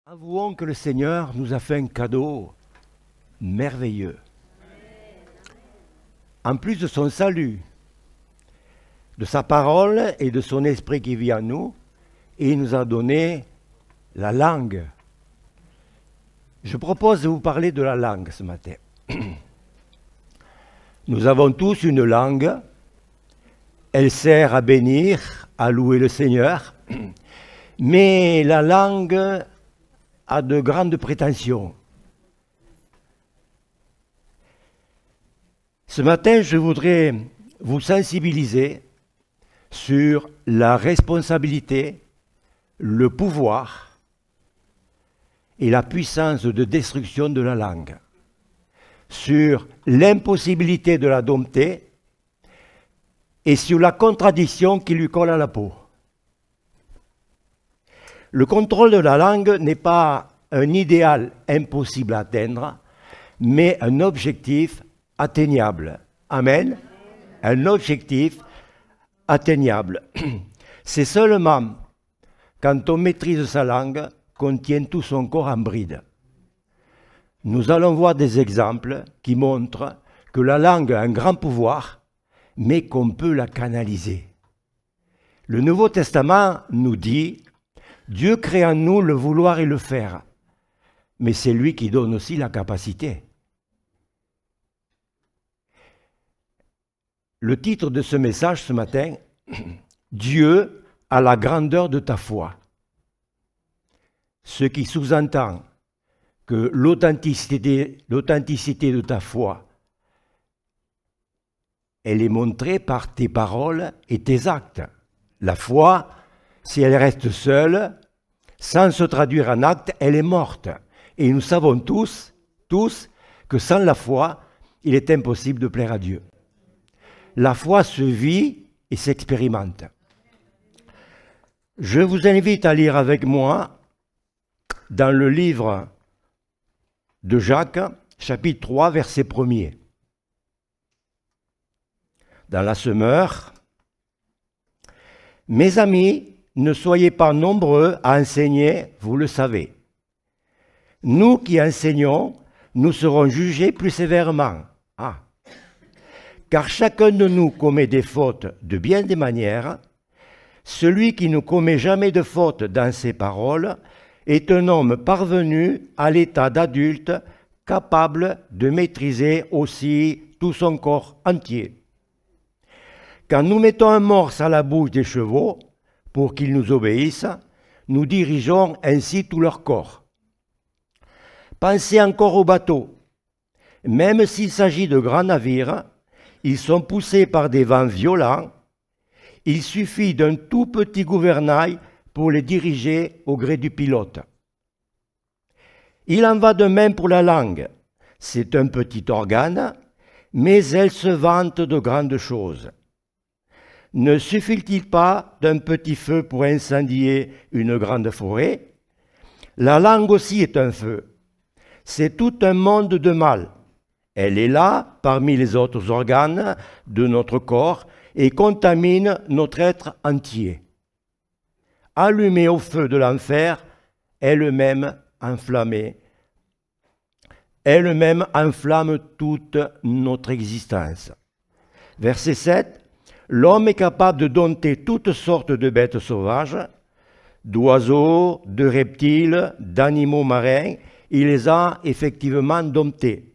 Avouons que le Seigneur nous a fait un cadeau merveilleux. En plus de son salut, de sa parole et de son esprit qui vit en nous, il nous a donné la langue. Je propose de vous parler de la langue ce matin. Nous avons tous une langue. Elle sert à bénir, à louer le Seigneur. Mais la langue a de grandes prétentions. Ce matin, je voudrais vous sensibiliser sur la responsabilité, le pouvoir et la puissance de destruction de la langue, sur l'impossibilité de la dompter et sur la contradiction qui lui colle à la peau. Le contrôle de la langue n'est pas un idéal impossible à atteindre, mais un objectif atteignable. Amen. Un objectif atteignable. C'est seulement quand on maîtrise sa langue qu'on tient tout son corps en bride. Nous allons voir des exemples qui montrent que la langue a un grand pouvoir, mais qu'on peut la canaliser. Le Nouveau Testament nous dit: Dieu crée en nous le vouloir et le faire, mais c'est lui qui donne aussi la capacité. Le titre de ce message ce matin, Dieu a la grandeur de ta foi. Ce qui sous-entend que l'authenticité de ta foi, elle est montrée par tes paroles et tes actes. La foi, si elle reste seule, sans se traduire en acte, elle est morte. Et nous savons tous, que sans la foi, il est impossible de plaire à Dieu. La foi se vit et s'expérimente. Je vous invite à lire avec moi dans le livre de Jacques, chapitre 3, verset 1er. Dans la Semeur, « Mes amis, ne soyez pas nombreux à enseigner, vous le savez. Nous qui enseignons, nous serons jugés plus sévèrement. Car chacun de nous commet des fautes de bien des manières. Celui qui ne commet jamais de faute dans ses paroles est un homme parvenu à l'état d'adulte, capable de maîtriser aussi tout son corps entier. Quand nous mettons un morse à la bouche des chevaux, pour qu'ils nous obéissent, nous dirigeons ainsi tout leur corps. Pensez encore aux bateaux. Même s'il s'agit de grands navires, ils sont poussés par des vents violents. Il suffit d'un tout petit gouvernail pour les diriger au gré du pilote. Il en va de même pour la langue. C'est un petit organe, mais elle se vante de grandes choses. Ne suffit-il pas d'un petit feu pour incendier une grande forêt? La langue aussi est un feu. C'est tout un monde de mal. Elle est là, parmi les autres organes de notre corps, et contamine notre être entier. Allumée au feu de l'enfer, elle-même enflamme toute notre existence. Verset 7. L'homme est capable de dompter toutes sortes de bêtes sauvages, d'oiseaux, de reptiles, d'animaux marins. Il les a effectivement domptés.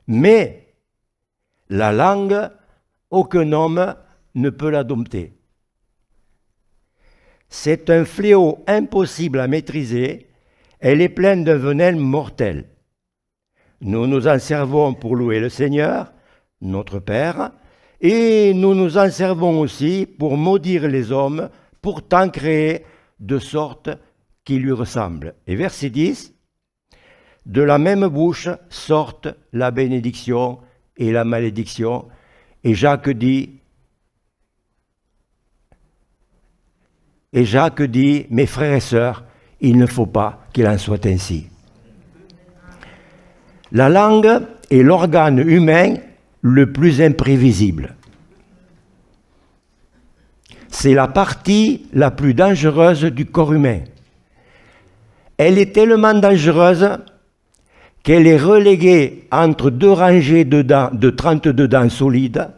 Mais la langue, aucun homme ne peut la dompter. C'est un fléau impossible à maîtriser. Elle est pleine d'un venin mortel. Nous nous en servons pour louer le Seigneur, notre Père, et nous nous en servons aussi pour maudire les hommes, pourtant créés de sorte qu'ils lui ressemblent. Et verset 10, « De la même bouche sortent la bénédiction et la malédiction. » Et Jacques dit, « Mes frères et sœurs, il ne faut pas qu'il en soit ainsi. » La langue est l'organe humain le plus imprévisible. C'est la partie la plus dangereuse du corps humain. Elle est tellement dangereuse qu'elle est reléguée entre deux rangées de dents, de 32 dents solides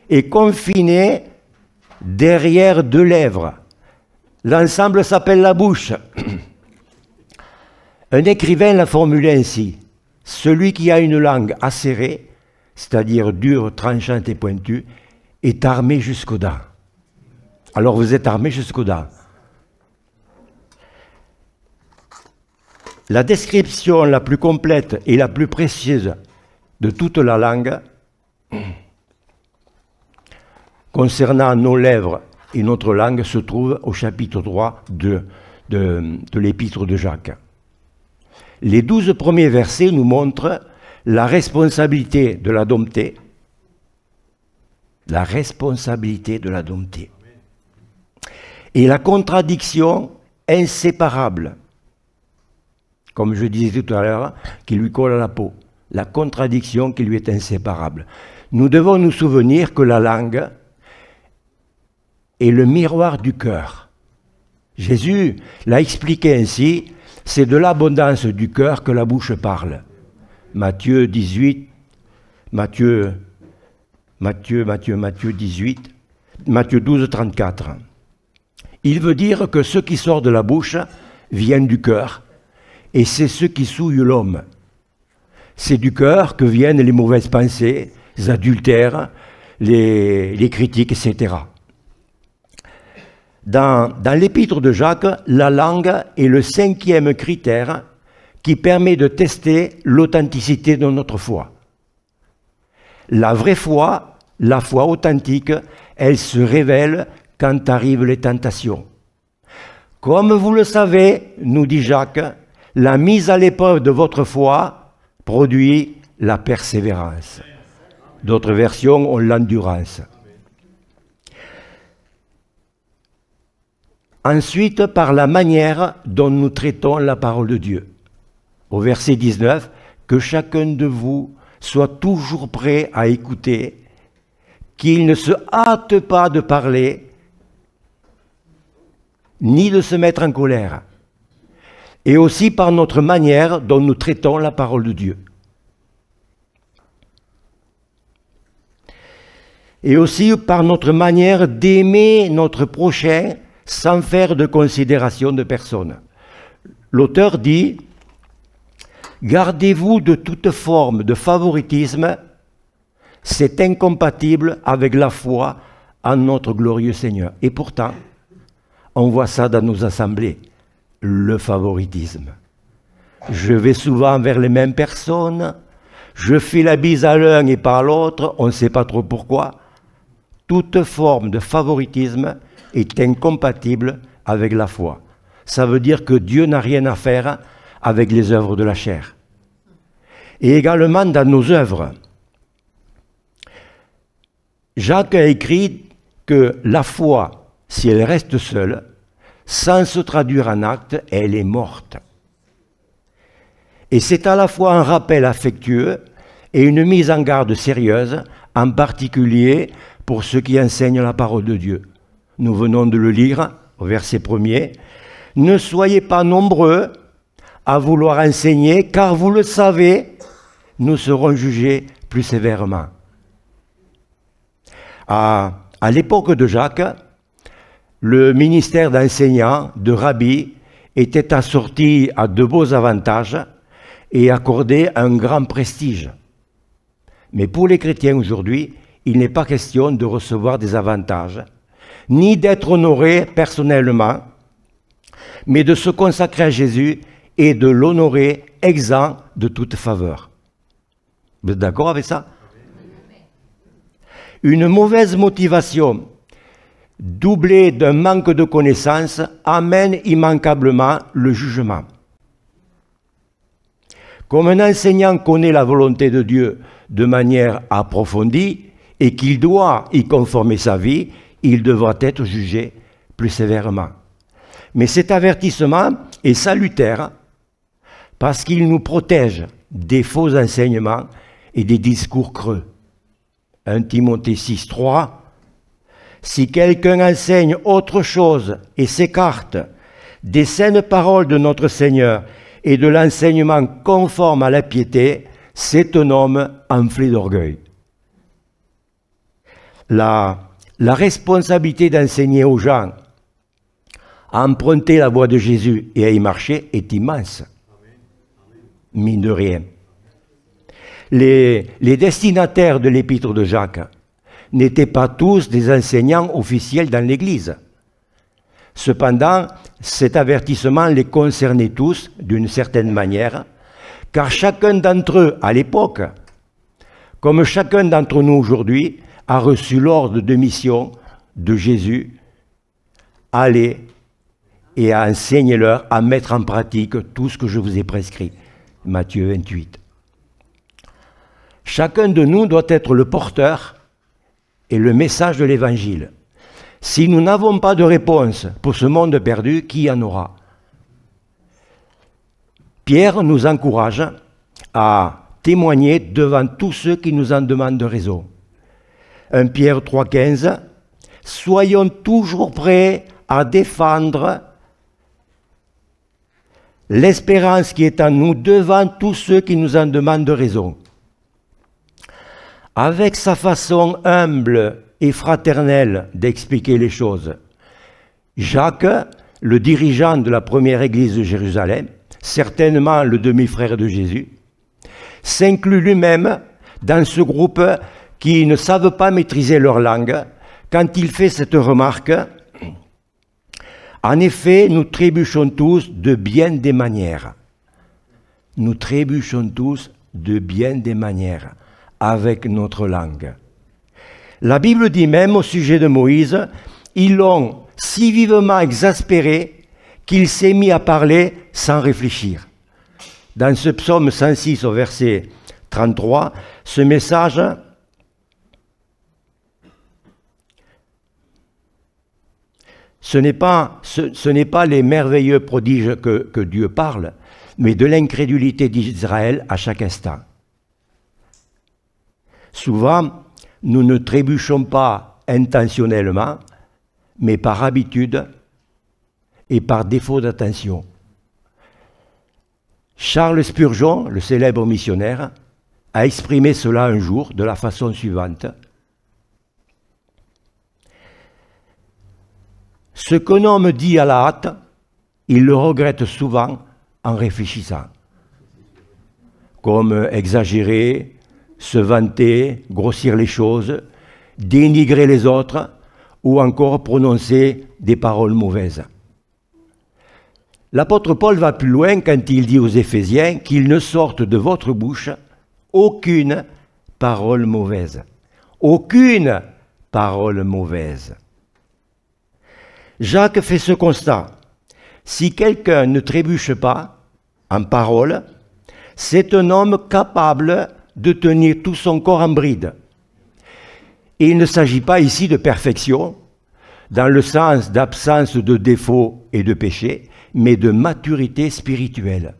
et confinée derrière deux lèvres. L'ensemble s'appelle la bouche. Un écrivain l'a formulé ainsi: celui qui a une langue acérée, c'est-à-dire dure, tranchante et pointue, est armé jusqu'aux dents. Alors vous êtes armé jusqu'aux dents. La description la plus complète et la plus précise de toute la langue concernant nos lèvres et notre langue se trouve au chapitre 3 de l'épître de Jacques. Les 12 premiers versets nous montrent la responsabilité de la dompter. La responsabilité de la dompter. Et la contradiction inséparable, comme je disais tout à l'heure, qui lui colle à la peau. La contradiction qui lui est inséparable. Nous devons nous souvenir que la langue est le miroir du cœur. Jésus l'a expliqué ainsi: c'est de l'abondance du cœur que la bouche parle. Matthieu 18, Matthieu 18, Matthieu 12, 34. Il veut dire que ce qui sort de la bouche vient du cœur, et c'est ce qui souille l'homme. C'est du cœur que viennent les mauvaises pensées, les adultères, les critiques, etc. Dans l'épître de Jacques, la langue est le 5e critère qui permet de tester l'authenticité de notre foi. La vraie foi, la foi authentique, elle se révèle quand arrivent les tentations. Comme vous le savez, nous dit Jacques, la mise à l'épreuve de votre foi produit la persévérance. D'autres versions ont l'endurance. Ensuite, par la manière dont nous traitons la parole de Dieu. Au verset 19, que chacun de vous soit toujours prêt à écouter, qu'il ne se hâte pas de parler, ni de se mettre en colère. Et aussi par notre manière dont nous traitons la parole de Dieu. Et aussi par notre manière d'aimer notre prochain sans faire de considération de personne. L'auteur dit: gardez-vous de toute forme de favoritisme, c'est incompatible avec la foi en notre glorieux Seigneur. Et pourtant, on voit ça dans nos assemblées, le favoritisme. Je vais souvent vers les mêmes personnes, je fais la bise à l'un et pas à l'autre, on ne sait pas trop pourquoi. Toute forme de favoritisme est incompatible avec la foi. Ça veut dire que Dieu n'a rien à faire avec les œuvres de la chair. Et également dans nos œuvres. Jacques a écrit que la foi, si elle reste seule, sans se traduire en acte, elle est morte. Et c'est à la fois un rappel affectueux et une mise en garde sérieuse, en particulier pour ceux qui enseignent la parole de Dieu. Nous venons de le lire au verset 1er. « Ne soyez pas nombreux à vouloir enseigner, car vous le savez, nous serons jugés plus sévèrement. » À l'époque de Jacques, le ministère d'enseignant, de rabbi, était assorti à de beaux avantages et accordé un grand prestige. Mais pour les chrétiens aujourd'hui, il n'est pas question de recevoir des avantages, ni d'être honoré personnellement, mais de se consacrer à Jésus et de l'honorer exempt de toute faveur. Vous êtes d'accord avec ça? Une mauvaise motivation, doublée d'un manque de connaissances, amène immanquablement le jugement. Comme un enseignant connaît la volonté de Dieu de manière approfondie et qu'il doit y conformer sa vie, il devra être jugé plus sévèrement. Mais cet avertissement est salutaire parce qu'il nous protège des faux enseignements et des discours creux. 1 Timothée 6, 3. Si quelqu'un enseigne autre chose et s'écarte des saines paroles de notre Seigneur et de l'enseignement conforme à la piété, c'est un homme enflé d'orgueil. La responsabilité d'enseigner aux gens à emprunter la voie de Jésus et à y marcher est immense, mine de rien. Les destinataires de l'épître de Jacques n'étaient pas tous des enseignants officiels dans l'Église. Cependant, cet avertissement les concernait tous d'une certaine manière, car chacun d'entre eux, à l'époque, comme chacun d'entre nous aujourd'hui, a reçu l'ordre de mission de Jésus, allez et à enseigner-leur à mettre en pratique tout ce que je vous ai prescrit. Matthieu 28. Chacun de nous doit être le porteur et le message de l'Évangile. Si nous n'avons pas de réponse pour ce monde perdu, qui en aura? Pierre nous encourage à témoigner devant tous ceux qui nous en demandent raison. 1 Pierre 3,15 « Soyons toujours prêts à défendre l'espérance qui est en nous devant tous ceux qui nous en demandent raison. » Avec sa façon humble et fraternelle d'expliquer les choses, Jacques, le dirigeant de la première église de Jérusalem, certainement le demi-frère de Jésus, s'inclut lui-même dans ce groupe qui ne savent pas maîtriser leur langue quand il fait cette remarque. En effet, nous trébuchons tous de bien des manières. Nous trébuchons tous de bien des manières avec notre langue. La Bible dit même au sujet de Moïse, ils l'ont si vivement exaspéré qu'il s'est mis à parler sans réfléchir. Dans ce psaume 106 au verset 33, ce message ce n'est pas les merveilleux prodiges que Dieu parle, mais de l'incrédulité d'Israël à chaque instant. Souvent, nous ne trébuchons pas intentionnellement, mais par habitude et par défaut d'attention. Charles Spurgeon, le célèbre missionnaire, a exprimé cela un jour de la façon suivante. Ce qu'un homme dit à la hâte, il le regrette souvent en réfléchissant. Comme exagérer, se vanter, grossir les choses, dénigrer les autres ou encore prononcer des paroles mauvaises. L'apôtre Paul va plus loin quand il dit aux Éphésiens qu'il ne sorte de votre bouche aucune parole mauvaise. Aucune parole mauvaise. Jacques fait ce constat. Si quelqu'un ne trébuche pas en parole, c'est un homme capable de tenir tout son corps en bride. Et il ne s'agit pas ici de perfection, dans le sens d'absence de défauts et de péchés, mais de maturité spirituelle.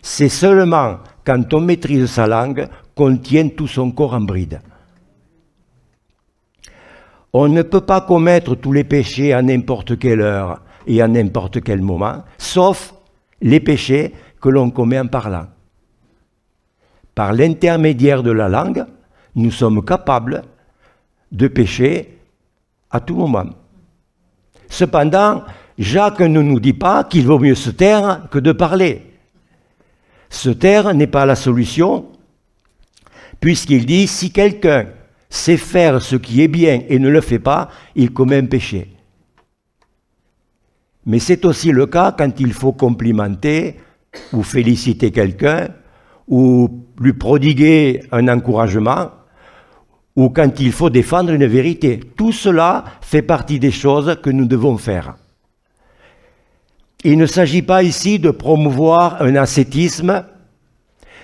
C'est seulement quand on maîtrise sa langue qu'on tient tout son corps en bride. On ne peut pas commettre tous les péchés à n'importe quelle heure et à n'importe quel moment, sauf les péchés que l'on commet en parlant. Par l'intermédiaire de la langue, nous sommes capables de pécher à tout moment. Cependant, Jacques ne nous dit pas qu'il vaut mieux se taire que de parler. Se taire n'est pas la solution, puisqu'il dit, si quelqu'un sait faire ce qui est bien et ne le fait pas, il commet un péché. Mais c'est aussi le cas quand il faut complimenter ou féliciter quelqu'un, ou lui prodiguer un encouragement, ou quand il faut défendre une vérité. Tout cela fait partie des choses que nous devons faire. Il ne s'agit pas ici de promouvoir un ascétisme,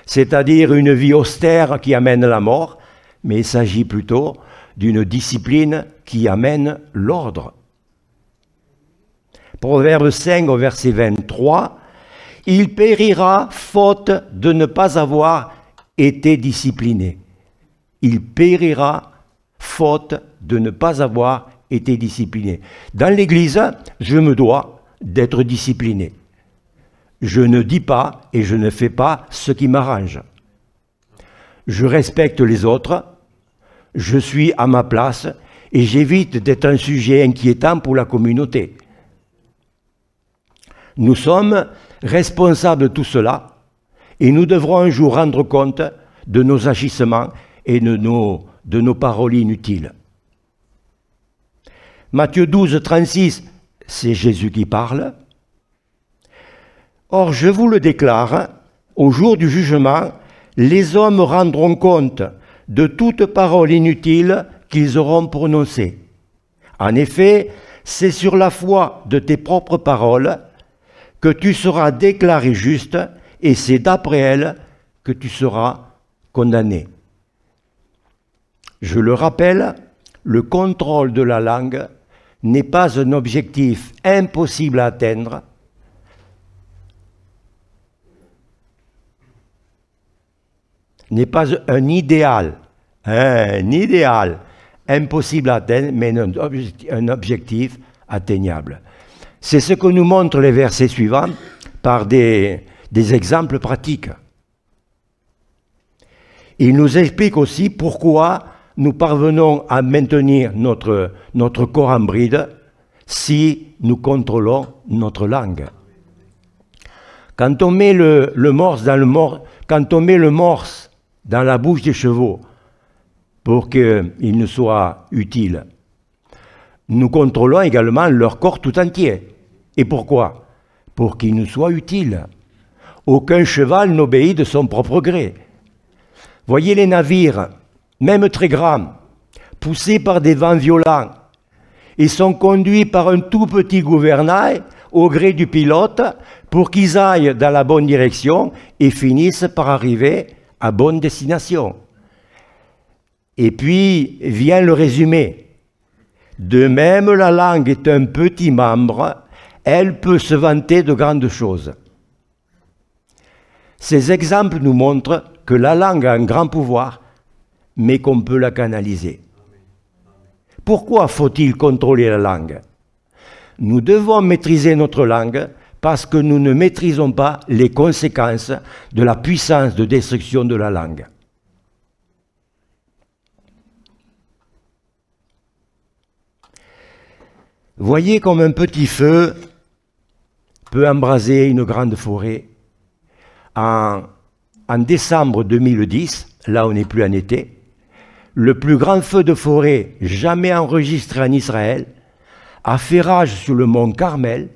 c'est-à-dire une vie austère qui amène la mort, mais il s'agit plutôt d'une discipline qui amène l'ordre. Proverbe 5 au verset 23, « Il périra faute de ne pas avoir été discipliné. » Il périra faute de ne pas avoir été discipliné. Dans l'Église, je me dois d'être discipliné. Je ne dis pas et je ne fais pas ce qui m'arrange. Je respecte les autres, je suis à ma place et j'évite d'être un sujet inquiétant pour la communauté. Nous sommes responsables de tout cela et nous devrons un jour rendre compte de nos agissements et de nos paroles inutiles. Matthieu 12, 36, c'est Jésus qui parle. Or, je vous le déclare, au jour du jugement, les hommes rendront compte de toute parole inutile qu'ils auront prononcée. En effet, c'est sur la foi de tes propres paroles que tu seras déclaré juste et c'est d'après elles que tu seras condamné. Je le rappelle, le contrôle de la langue n'est pas un objectif impossible à atteindre, n'est pas un idéal impossible à atteindre, mais un objectif atteignable. C'est ce que nous montrent les versets suivants par des exemples pratiques. Il nous explique aussi pourquoi nous parvenons à maintenir notre corps en bride si nous contrôlons notre langue. Quand on met le morse dans la bouche des chevaux pour qu'il nous soit utile, nous contrôlons également leur corps tout entier. Et pourquoi? Pour qu'il nous soit utile. Aucun cheval n'obéit de son propre gré. Voyez les navires, même très grands, poussés par des vents violents, ils sont conduits par un tout petit gouvernail au gré du pilote pour qu'ils aillent dans la bonne direction et finissent par arriver à bonne destination. Et puis vient le résumé. De même, la langue est un petit membre, elle peut se vanter de grandes choses. Ces exemples nous montrent que la langue a un grand pouvoir, mais qu'on peut la canaliser. Pourquoi faut-il contrôler la langue? Nous devons maîtriser notre langue parce que nous ne maîtrisons pas les conséquences de la puissance de destruction de la langue. Voyez comme un petit feu peut embraser une grande forêt. En décembre 2010, là on n'est plus en été, le plus grand feu de forêt jamais enregistré en Israël a fait rage sur le mont Carmel.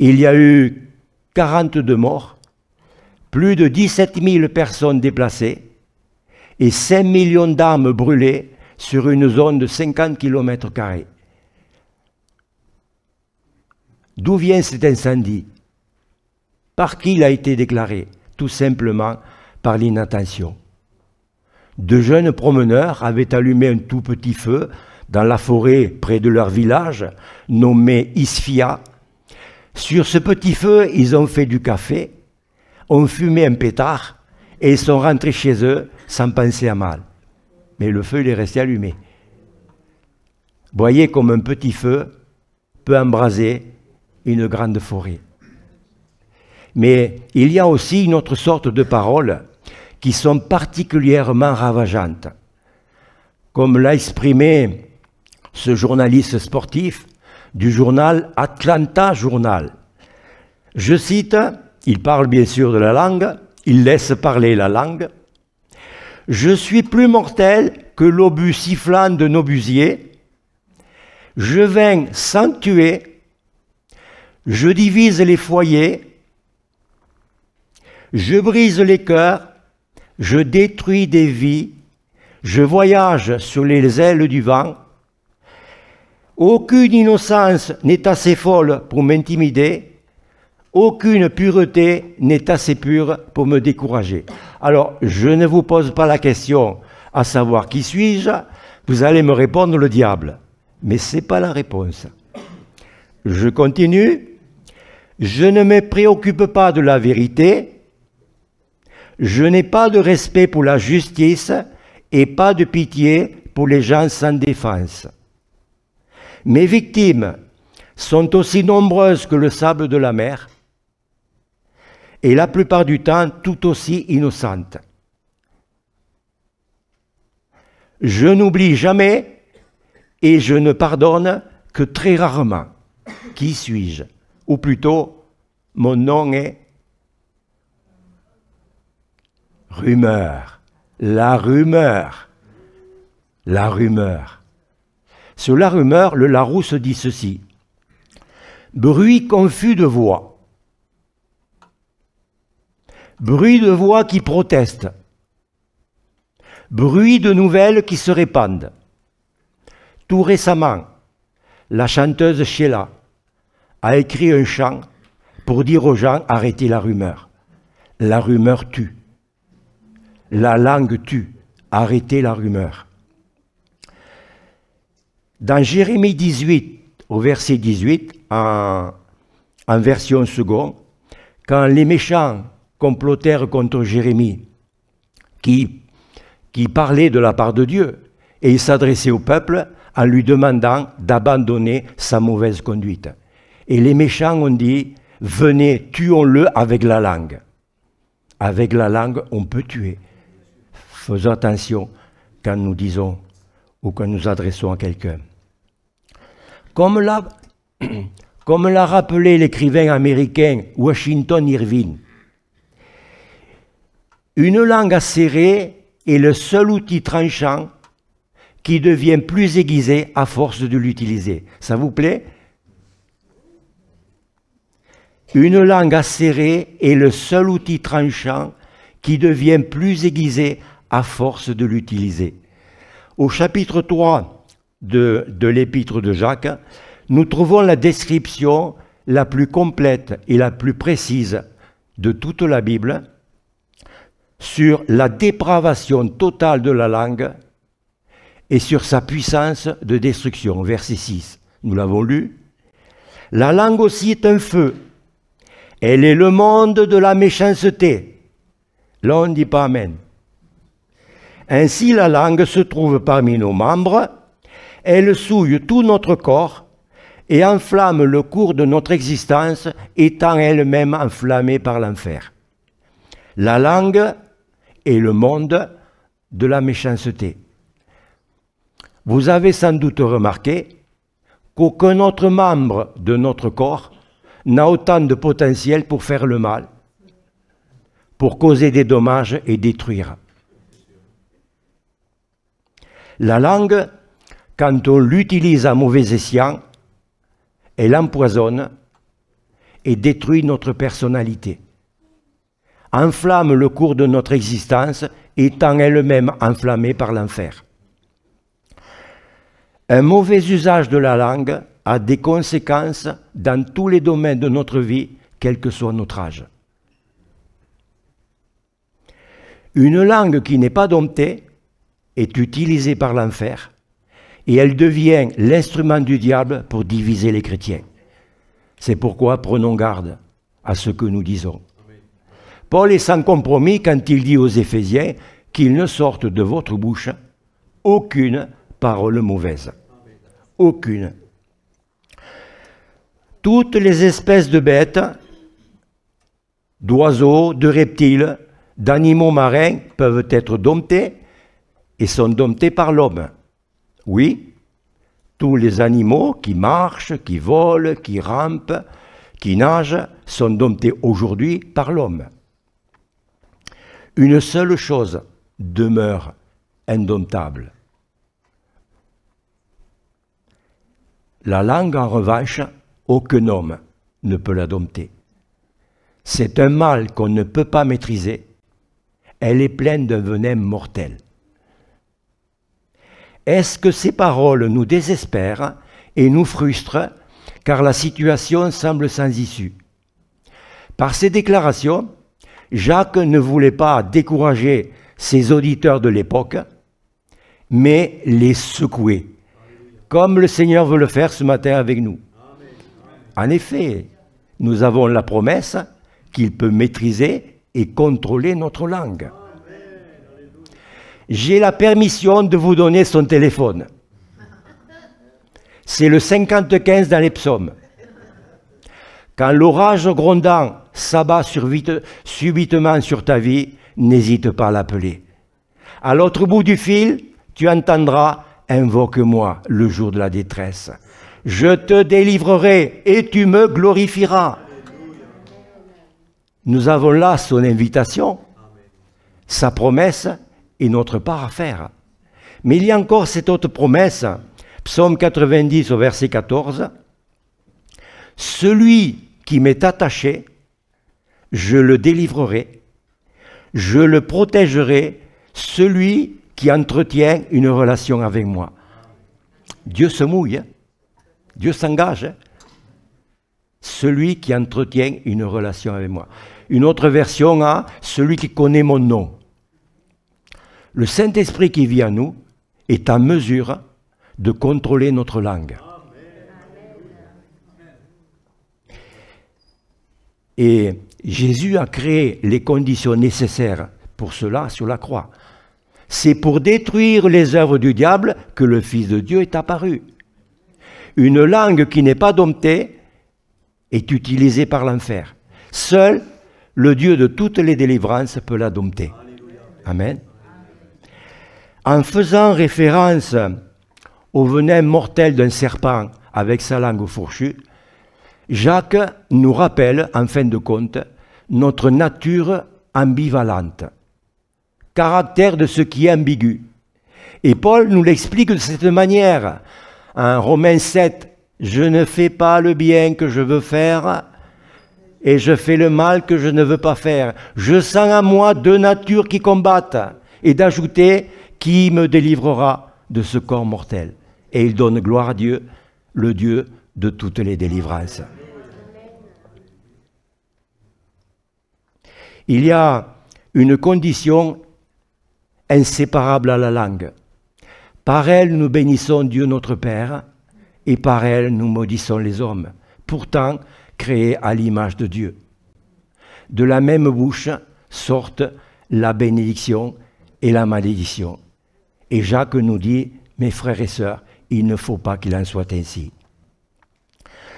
Il y a eu 42 morts, plus de 17 000 personnes déplacées et 5 millions d'âmes brûlées sur une zone de 50 km². D'où vient cet incendie? Par qui il a été déclaré? Tout simplement par l'inattention. De jeunes promeneurs avaient allumé un tout petit feu dans la forêt près de leur village, nommé Isfia. Sur ce petit feu, ils ont fait du café, ont fumé un pétard et ils sont rentrés chez eux sans penser à mal. Mais le feu, il est resté allumé. Voyez comme un petit feu peut embraser une grande forêt. Mais il y a aussi une autre sorte de paroles qui sont particulièrement ravageantes. Comme l'a exprimé ce journaliste sportif du journal Atlanta Journal. Je cite, il parle bien sûr de la langue, il laisse parler la langue. « Je suis plus mortel que l'obus sifflant de obusiers. Je vins sans tuer. Je divise les foyers. Je brise les cœurs. Je détruis des vies. Je voyage sur les ailes du vent. Aucune innocence n'est assez folle pour m'intimider. Aucune pureté n'est assez pure pour me décourager. » Alors, je ne vous pose pas la question à savoir qui suis-je, vous allez me répondre le diable. Mais ce n'est pas la réponse. Je continue. Je ne me préoccupe pas de la vérité. Je n'ai pas de respect pour la justice et pas de pitié pour les gens sans défense. Mes victimes sont aussi nombreuses que le sable de la mer, et la plupart du temps tout aussi innocentes. Je n'oublie jamais et je ne pardonne que très rarement. Qui suis-je? Ou plutôt, mon nom est rumeur. La rumeur. La rumeur. Sur la rumeur, le Larousse dit ceci. Bruit confus de voix. Bruit de voix qui proteste. Bruit de nouvelles qui se répandent. Tout récemment, la chanteuse Sheila a écrit un chant pour dire aux gens « Arrêtez la rumeur ». La rumeur tue. La langue tue. Arrêtez la rumeur. Dans Jérémie 18, au verset 18, en version seconde, quand les méchants complotèrent contre Jérémie, qui parlait de la part de Dieu, et il s'adressait au peuple en lui demandant d'abandonner sa mauvaise conduite. Et les méchants ont dit, venez, tuons-le avec la langue. Avec la langue, on peut tuer. Faisons attention quand nous disons ou quand nous adressons à quelqu'un. Comme l'a rappelé l'écrivain américain Washington Irving, une langue acérée est le seul outil tranchant qui devient plus aiguisé à force de l'utiliser. Ça vous plaît? Une langue acérée est le seul outil tranchant qui devient plus aiguisé à force de l'utiliser. Au chapitre 3 de l'épître de Jacques, nous trouvons la description la plus complète et la plus précise de toute la Bible sur la dépravation totale de la langue et sur sa puissance de destruction. Verset 6, nous l'avons lu. La langue aussi est un feu. Elle est le monde de la méchanceté. Là, on ne dit pas Amen. Ainsi, la langue se trouve parmi nos membres. Elle souille tout notre corps et enflamme le cours de notre existence, étant elle-même enflammée par l'enfer. La langue est le monde de la méchanceté. Vous avez sans doute remarqué qu'aucun autre membre de notre corps n'a autant de potentiel pour faire le mal, pour causer des dommages et détruire. La langue, quand on l'utilise à mauvais escient, elle empoisonne et détruit notre personnalité, enflamme le cours de notre existence, étant elle-même enflammée par l'enfer. Un mauvais usage de la langue a des conséquences dans tous les domaines de notre vie, quel que soit notre âge. Une langue qui n'est pas domptée est utilisée par l'enfer et elle devient l'instrument du diable pour diviser les chrétiens. C'est pourquoi prenons garde à ce que nous disons. Paul est sans compromis quand il dit aux Éphésiens qu'il ne sorte de votre bouche aucune parole mauvaise. Aucune. Toutes les espèces de bêtes, d'oiseaux, de reptiles, d'animaux marins peuvent être domptés et sont domptés par l'homme. Oui, tous les animaux qui marchent, qui volent, qui rampent, qui nagent sont domptés aujourd'hui par l'homme. Une seule chose demeure indomptable. La langue, en revanche, aucun homme ne peut la dompter. C'est un mal qu'on ne peut pas maîtriser. Elle est pleine d'un venin mortel. Est-ce que ces paroles nous désespèrent et nous frustrent car la situation semble sans issue? Par ces déclarations, Jacques ne voulait pas décourager ses auditeurs de l'époque, mais les secouer, comme le Seigneur veut le faire ce matin avec nous. En effet, nous avons la promesse qu'il peut maîtriser et contrôler notre langue. J'ai la permission de vous donner son téléphone. C'est le 55 dans les psaumes. quand l'orage grondant s'abat subitement sur ta vie, n'hésite pas à l'appeler. À l'autre bout du fil, tu entendras « Invoque-moi le jour de la détresse. Je te délivrerai et tu me glorifieras. » Nous avons là son invitation, sa promesse et notre part à faire. Mais il y a encore cette autre promesse, Psaume 90 au verset 14. « Celui qui m'est attaché, je le délivrerai, je le protégerai, celui qui entretient une relation avec moi. » Dieu se mouille, hein? Dieu s'engage. Hein? Celui qui entretient une relation avec moi. Une autre version a « celui qui connaît mon nom ». Le Saint-Esprit qui vit en nous est en mesure de contrôler notre langue. Et Jésus a créé les conditions nécessaires pour cela sur la croix. C'est pour détruire les œuvres du diable que le Fils de Dieu est apparu. Une langue qui n'est pas domptée est utilisée par l'enfer. Seul le Dieu de toutes les délivrances peut la dompter. Amen. En faisant référence au venin mortel d'un serpent avec sa langue fourchue, Jacques nous rappelle, en fin de compte, notre nature ambivalente, caractère de ce qui est ambigu. Et Paul nous l'explique de cette manière. En Romains 7, « Je ne fais pas le bien que je veux faire, et je fais le mal que je ne veux pas faire. Je sens en moi deux natures qui combattent. » Et d'ajouter, « Qui me délivrera de ce corps mortel ?» Et il donne gloire à Dieu, le Dieu de toutes les délivrances. Il y a une condition inséparable à la langue. Par elle, nous bénissons Dieu notre Père, et par elle, nous maudissons les hommes, pourtant créés à l'image de Dieu. De la même bouche sortent la bénédiction et la malédiction. Et Jacques nous dit, mes frères et sœurs, il ne faut pas qu'il en soit ainsi.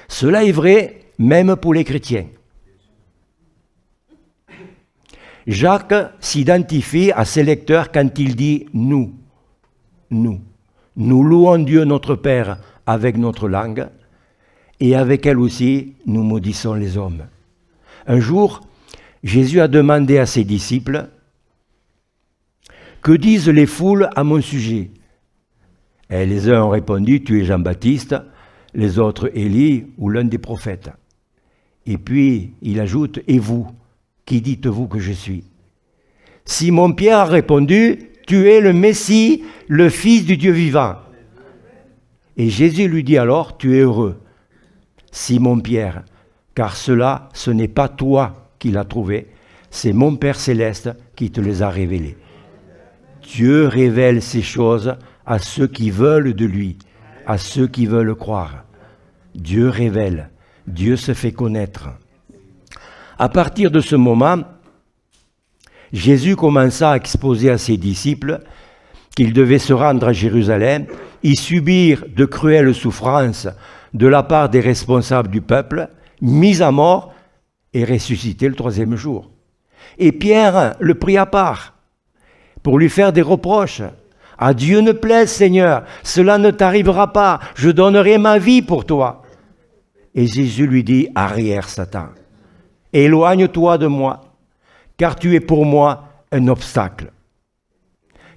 Cela est vrai même pour les chrétiens. Jacques s'identifie à ses lecteurs quand il dit « nous ». Nous. Nous louons Dieu notre Père avec notre langue et avec elle aussi nous maudissons les hommes. Un jour, Jésus a demandé à ses disciples « Que disent les foules à mon sujet ?» Et les uns ont répondu « Tu es Jean-Baptiste », les autres « Élie ou l'un des prophètes ». Et puis il ajoute « Et vous, qui dites-vous que je suis ?» Simon-Pierre a répondu « Tu es le Messie, le Fils du Dieu vivant. » Et Jésus lui dit alors « Tu es heureux, Simon-Pierre, car cela, ce n'est pas toi qui l'as trouvé, c'est mon Père céleste qui te les a révélés. » Dieu révèle ces choses à ceux qui veulent de lui, à ceux qui veulent croire. Dieu révèle, Dieu se fait connaître. À partir de ce moment, Jésus commença à exposer à ses disciples qu'ils devaient se rendre à Jérusalem, y subir de cruelles souffrances de la part des responsables du peuple, mis à mort et ressuscité le troisième jour. Et Pierre le prit à part pour lui faire des reproches. « À Dieu ne plaise, Seigneur, cela ne t'arrivera pas, je donnerai ma vie pour toi. » Et Jésus lui dit « Arrière, Satan, éloigne-toi de moi, car tu es pour moi un obstacle.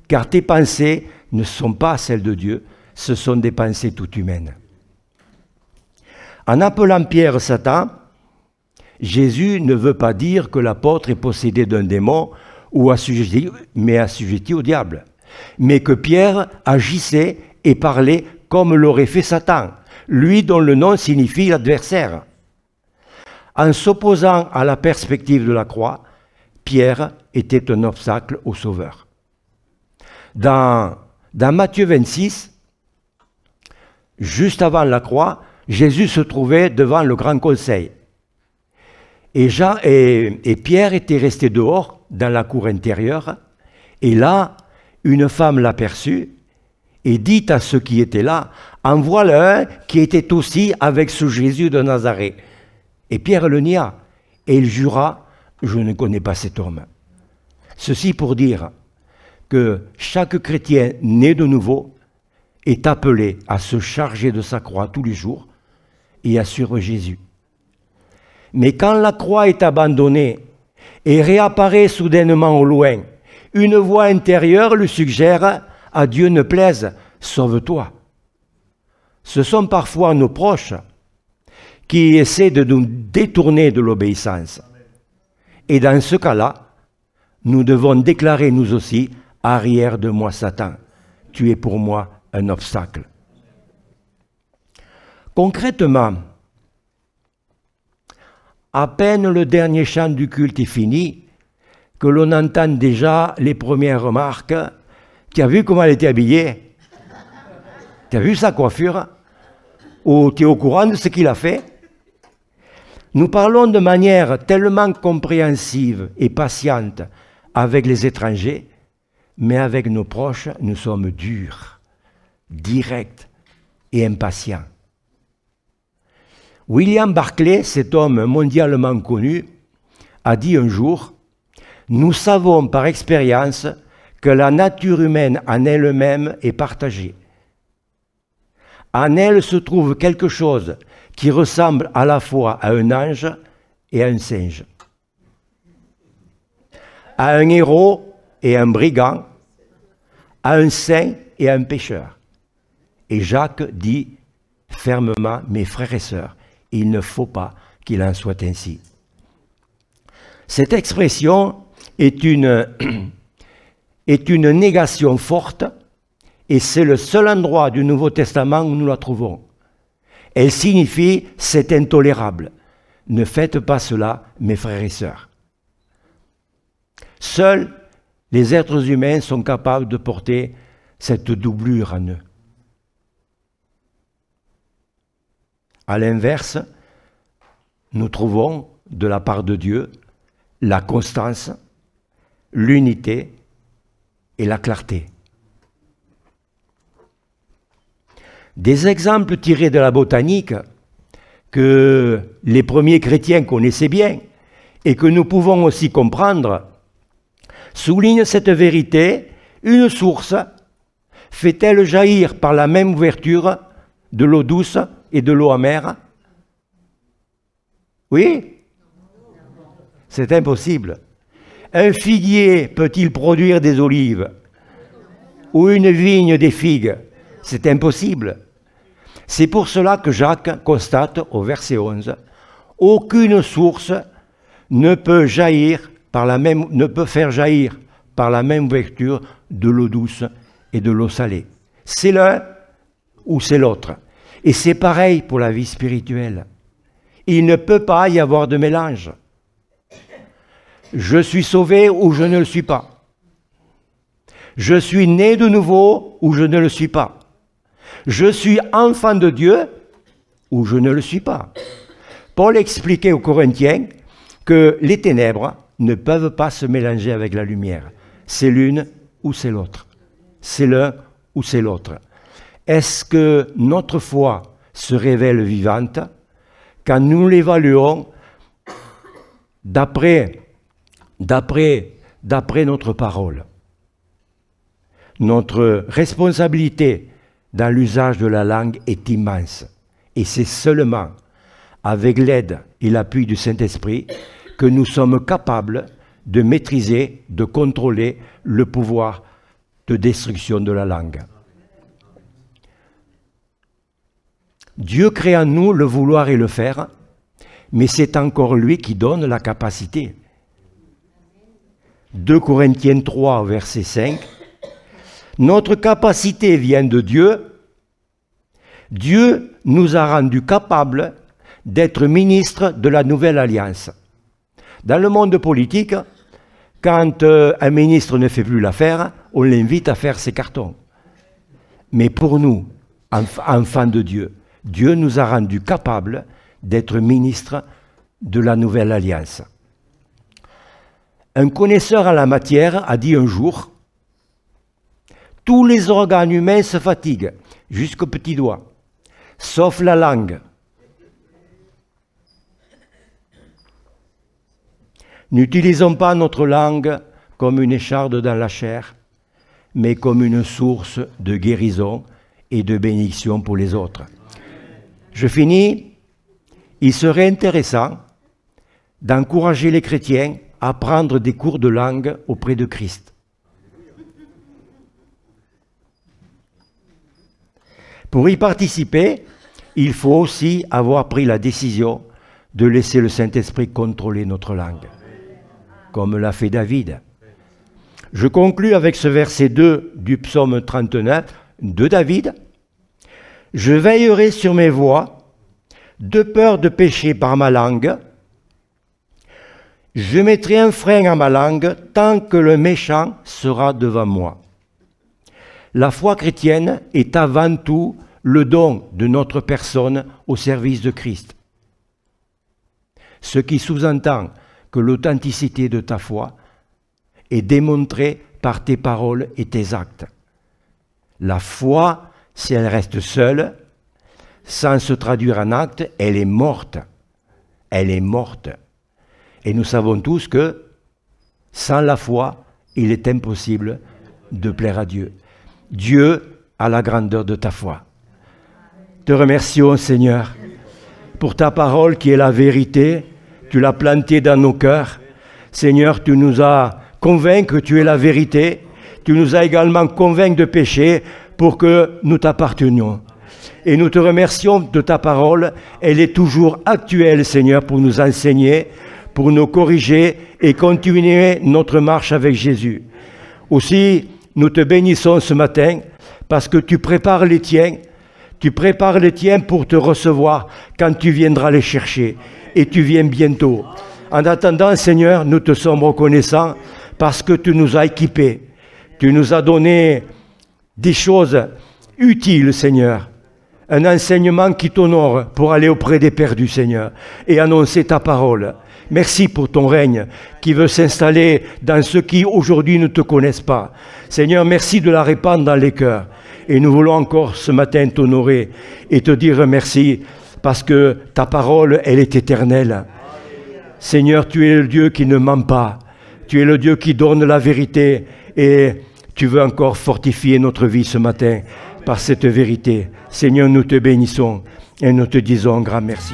Car tes pensées ne sont pas celles de Dieu, ce sont des pensées toutes humaines. » En appelant Pierre Satan, Jésus ne veut pas dire que l'apôtre est possédé d'un démon ou assujetti au diable, mais que Pierre agissait et parlait comme l'aurait fait Satan, lui dont le nom signifie l'adversaire. En s'opposant à la perspective de la croix, Pierre était un obstacle au Sauveur. Dans Matthieu 26, juste avant la croix, Jésus se trouvait devant le grand conseil. Et Pierre était resté dehors, dans la cour intérieure, et là, une femme l'aperçut et dit à ceux qui étaient là, « En voilà un qui était aussi avec ce Jésus de Nazareth. » Et Pierre le nia, et il jura, je ne connais pas cet homme. Ceci pour dire que chaque chrétien né de nouveau est appelé à se charger de sa croix tous les jours et à suivre Jésus. Mais quand la croix est abandonnée et réapparaît soudainement au loin, une voix intérieure lui suggère « À Dieu ne plaise, sauve-toi ». Ce sont parfois nos proches qui essaient de nous détourner de l'obéissance. Et dans ce cas-là, nous devons déclarer nous aussi « Arrière de moi, Satan, tu es pour moi un obstacle ». Concrètement, à peine le dernier chant du culte est fini, que l'on entend déjà les premières remarques. Tu as vu comment elle était habillée? Tu as vu sa coiffure? Ou tu es au courant de ce qu'il a fait? Nous parlons de manière tellement compréhensive et patiente avec les étrangers, mais avec nos proches, nous sommes durs, directs et impatients. William Barclay, cet homme mondialement connu, a dit un jour « Nous savons par expérience que la nature humaine en elle-même est partagée. En elle se trouve quelque chose qui ressemble à la fois à un ange et à un singe, à un héros et à un brigand, à un saint et à un pécheur. » Et Jacques dit fermement « Mes frères et sœurs, il ne faut pas qu'il en soit ainsi. » Cette expression est une négation forte et c'est le seul endroit du Nouveau Testament où nous la trouvons. Elle signifie « c'est intolérable ». Ne faites pas cela, mes frères et sœurs. Seuls les êtres humains sont capables de porter cette doublure en eux. À l'inverse, nous trouvons de la part de Dieu la constance, l'unité et la clarté. Des exemples tirés de la botanique que les premiers chrétiens connaissaient bien et que nous pouvons aussi comprendre soulignent cette vérité. Une source fait-elle jaillir par la même ouverture de l'eau douce et de l'eau amère? Oui? C'est impossible. Un figuier peut-il produire des olives? Ou une vigne des figues? C'est impossible. C'est pour cela que Jacques constate au verset 11 « Aucune source ne peut faire jaillir par la même ouverture de l'eau douce et de l'eau salée. » C'est l'un ou c'est l'autre. Et c'est pareil pour la vie spirituelle. Il ne peut pas y avoir de mélange. Je suis sauvé ou je ne le suis pas. Je suis né de nouveau ou je ne le suis pas. Je suis enfant de Dieu ou je ne le suis pas. Paul expliquait aux Corinthiens que les ténèbres ne peuvent pas se mélanger avec la lumière. C'est l'une ou c'est l'autre. C'est l'un ou c'est l'autre. Est-ce que notre foi se révèle vivante quand nous l'évaluons d'après notre parole? Notre responsabilité dans l'usage de la langue est immense. Et c'est seulement avec l'aide et l'appui du Saint-Esprit que nous sommes capables de maîtriser, de contrôler le pouvoir de destruction de la langue. Dieu crée en nous le vouloir et le faire, mais c'est encore lui qui donne la capacité. 2 Corinthiens 3, verset 5. Notre capacité vient de Dieu. Dieu nous a rendus capables d'être ministres de la nouvelle alliance. Dans le monde politique, quand un ministre ne fait plus l'affaire, on l'invite à faire ses cartons. Mais pour nous, enfants de Dieu, Dieu nous a rendus capables d'être ministres de la nouvelle alliance. Un connaisseur en la matière a dit un jour « Tous les organes humains se fatiguent, jusqu'au petit doigt, sauf la langue. N'utilisons pas notre langue comme une écharde dans la chair, mais comme une source de guérison et de bénédiction pour les autres. Je finis. Il serait intéressant d'encourager les chrétiens à prendre des cours de langue auprès de Christ. Pour y participer, il faut aussi avoir pris la décision de laisser le Saint-Esprit contrôler notre langue, comme l'a fait David. Je conclus avec ce verset 2 du psaume 39 de David. « Je veillerai sur mes voies, de peur de pécher par ma langue. Je mettrai un frein à ma langue tant que le méchant sera devant moi. » La foi chrétienne est avant tout le don de notre personne au service de Christ. Ce qui sous-entend que l'authenticité de ta foi est démontrée par tes paroles et tes actes. La foi, si elle reste seule, sans se traduire en actes, elle est morte. Elle est morte. Et nous savons tous que, sans la foi, il est impossible de plaire à Dieu. Dieu a la grandeur de ta foi. Te remercions, Seigneur, pour ta parole qui est la vérité. Tu l'as plantée dans nos cœurs. Seigneur, tu nous as convaincus que tu es la vérité. Tu nous as également convaincus de péché pour que nous t'appartenions. Et nous te remercions de ta parole. Elle est toujours actuelle, Seigneur, pour nous enseigner, pour nous corriger et continuer notre marche avec Jésus. Aussi, nous te bénissons ce matin parce que tu prépares les tiens. Tu prépares les tiens pour te recevoir quand tu viendras les chercher. Et tu viens bientôt. En attendant, Seigneur, nous te sommes reconnaissants parce que tu nous as équipés. Tu nous as donné des choses utiles, Seigneur. Un enseignement qui t'honore pour aller auprès des perdus, Seigneur, et annoncer ta parole. Merci pour ton règne qui veut s'installer dans ceux qui aujourd'hui ne te connaissent pas. Seigneur, merci de la répandre dans les cœurs. Et nous voulons encore ce matin t'honorer et te dire merci parce que ta parole, elle est éternelle. Seigneur, tu es le Dieu qui ne ment pas. Tu es le Dieu qui donne la vérité et tu veux encore fortifier notre vie ce matin par cette vérité. Seigneur, nous te bénissons et nous te disons un grand merci.